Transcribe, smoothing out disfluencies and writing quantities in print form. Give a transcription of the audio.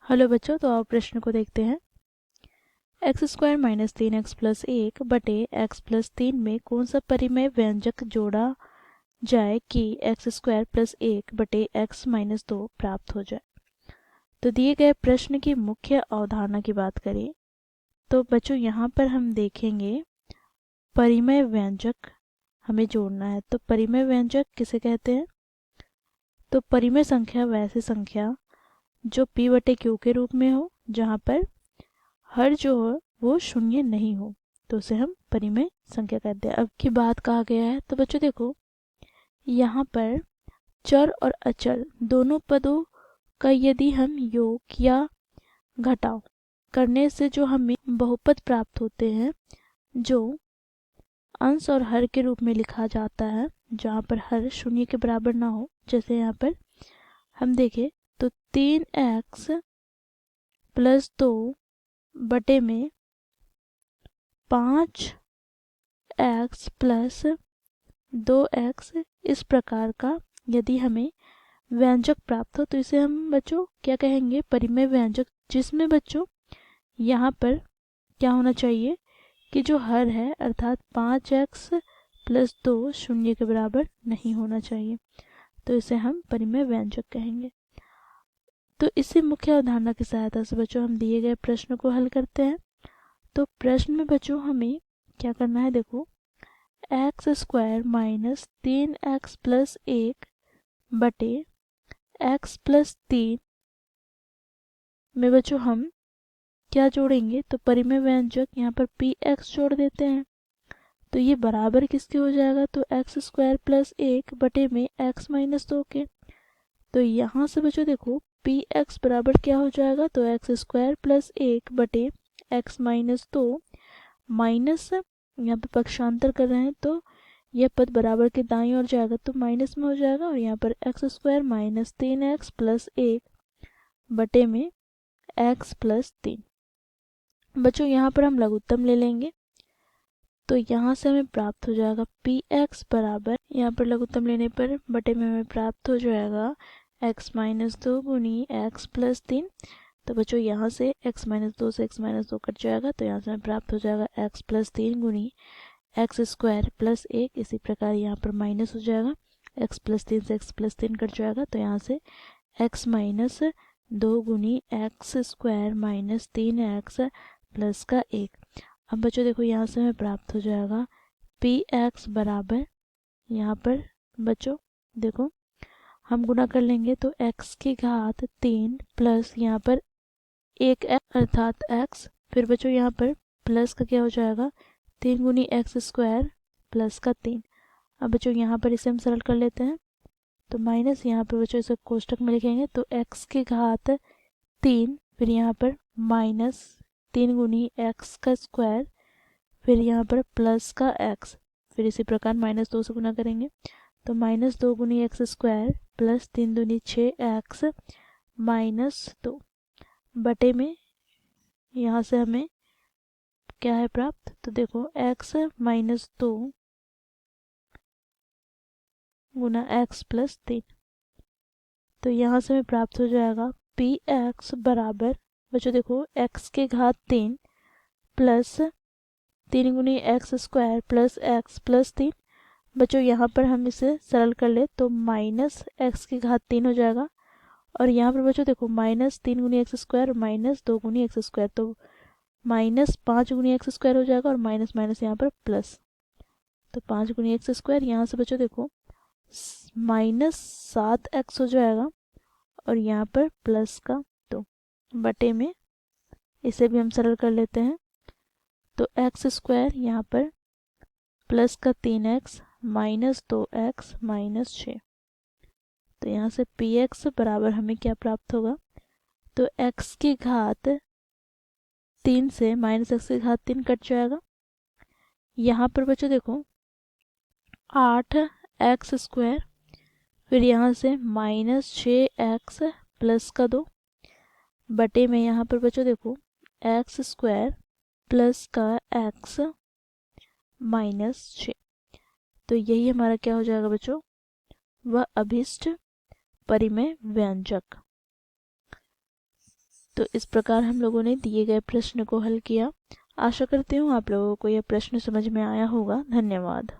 Hello बच्चों, तो आप प्रश्न को देखते हैं। X square minus 3x plus 1 बटे एक्स प्लस 3 में कौन सा परिमेय व्यंजक जोड़ा जाए कि एक्स स्क्वायर प्लस 1 बटे एक्स माइनस 2 प्राप्त हो जाए। तो दिए गए प्रश्न की मुख्य अवधारणा की बात करें तो बच्चों यहाँ पर हम देखेंगे परिमेय व्यंजक हमें जोड़ना है। तो परिमेय व्यंजक किसे कहते हैं? तो परिमेय संख्या वैसी संख्या जो p बटे q के रूप में हो, जहाँ पर हर जो हो वो शून्य नहीं हो, तो उसे हम परिमेय संख्या कहते हैं। अब की बात कहा गया है तो बच्चों देखो, यहाँ पर चर और अचर दोनों पदों का यदि हम योग या घटाव करने से जो हमें बहुपद प्राप्त होते हैं, जो अंश और हर के रूप में लिखा जाता है, जहाँ पर हर शून्य के बराबर ना हो। जैसे यहाँ पर हम देखें तो 3x प्लस 2 बटे में 5x प्लस 2x, इस प्रकार का यदि हमें व्यंजक प्राप्त हो तो इसे हम बच्चों क्या कहेंगे? परिमेय व्यंजक। जिसमें बच्चों यहाँ पर क्या होना चाहिए कि जो हर है अर्थात 5x प्लस 2 शून्य के बराबर नहीं होना चाहिए, तो इसे हम परिमेय व्यंजक कहेंगे। तो इसी मुख्य अवधारणा की सहायता से बच्चों हम दिए गए प्रश्न को हल करते हैं। तो प्रश्न में बच्चों हमें क्या करना है? देखो, x square minus 3x plus 1 बटे एक्स प्लस 3 में बच्चों हम क्या जोड़ेंगे? तो परिमेय व्यंजक यहाँ पर px जोड़ देते हैं। तो ये बराबर किसके हो जाएगा? तो एक्स स्क्वायर प्लस 1 बटे में x माइनस 2 के। तो यहाँ से बच्चों देखो px बराबर क्या हो जाएगा? तो एक्स स्क्वायर प्लस 1 बटे x माइनस 2 माइनस, यहाँ पे पक्षांतर कर रहे हैं तो यह पद बराबर के दाईं ओर जाएगा तो माइनस में हो जाएगा, और यहाँ पर x square minus 3x plus 1 बटे में x प्लस 3। बच्चों यहाँ पर हम लघुत्तम ले लेंगे तो यहाँ से हमें प्राप्त हो जाएगा px बराबर, यहाँ पर लघुत्तम लेने पर बटे में हमें प्राप्त हो जाएगा x माइनस 2 गुनी x प्लस 3। तो बच्चों यहाँ से x माइनस 2 से x माइनस 2 कट जाएगा, तो यहाँ से हमें प्राप्त हो जाएगा x प्लस 3 गुनी एक्स स्क्वायर प्लस 1। इसी प्रकार यहाँ पर माइनस हो जाएगा, x प्लस 3 से x प्लस 3 कट जाएगा, तो यहाँ से x माइनस 2 गुनी x square minus 3x plus का 1। अब बच्चों देखो यहाँ से हमें प्राप्त हो जाएगा px बराबर, यहाँ पर बच्चों देखो हम गुणा कर लेंगे तो x की घात 3 प्लस यहाँ पर 1x अर्थात x, फिर बच्चों यहाँ पर प्लस का क्या हो जाएगा? 3 गुनी एक्स स्क्वायर प्लस का 3। अब बच्चों यहाँ पर इसे हम सरल कर लेते हैं तो माइनस, यहाँ पर बच्चों इसे कोष्टक में लिखेंगे तो x की घात 3, फिर यहाँ पर माइनस 3 गुनी एक्स का स्क्वायर, फिर यहाँ पर प्लस का x, फिर इसी प्रकार माइनस 2 से गुना करेंगे तो माइनस 2 गुनी एक्स स्क्वायर प्लस 3 दूनी 6x माइनस 2 बटे में यहाँ से हमें क्या है प्राप्त? तो देखो x माइनस 2 गुना x प्लस 3। तो यहाँ से हमें प्राप्त हो जाएगा px बराबर, बच्चों देखो x के घात 3 प्लस 3 गुनी x square plus x plus 3। बच्चों यहाँ पर हम इसे सरल कर ले तो माइनस x की घात 3 हो जाएगा, और यहाँ पर बच्चों देखो माइनस 3 गुनी एक्स स्क्वायर माइनस 2 गुनी एक्स स्क्वायर, तो माइनस 5 गुनी एक्स स्क्वायर हो जाएगा, और माइनस माइनस यहाँ पर प्लस, तो 5 गुनी एक्स स्क्वायर, यहाँ से बच्चों देखो माइनस 7x हो जाएगा, और यहाँ पर प्लस का 2 बटे में, इसे भी हम सरल कर लेते हैं तो एक्स स्क्वायर यहाँ पर प्लस का 3x माइनस 2x माइनस 6। तो यहाँ से px बराबर हमें क्या प्राप्त होगा? तो x की घात 3 से माइनस x की घात 3 कट जाएगा। यहाँ पर बच्चों देखो 8x स्क्वायर, फिर यहाँ से माइनस 6x प्लस का 2 बटे में यहाँ पर बच्चों देखो एक्स स्क्वायर प्लस का x माइनस 6। तो यही हमारा क्या हो जाएगा बच्चों? वह अभिष्ट परिमेय व्यंजक। तो इस प्रकार हम लोगों ने दिए गए प्रश्न को हल किया। आशा करती हूँ आप लोगों को यह प्रश्न समझ में आया होगा। धन्यवाद।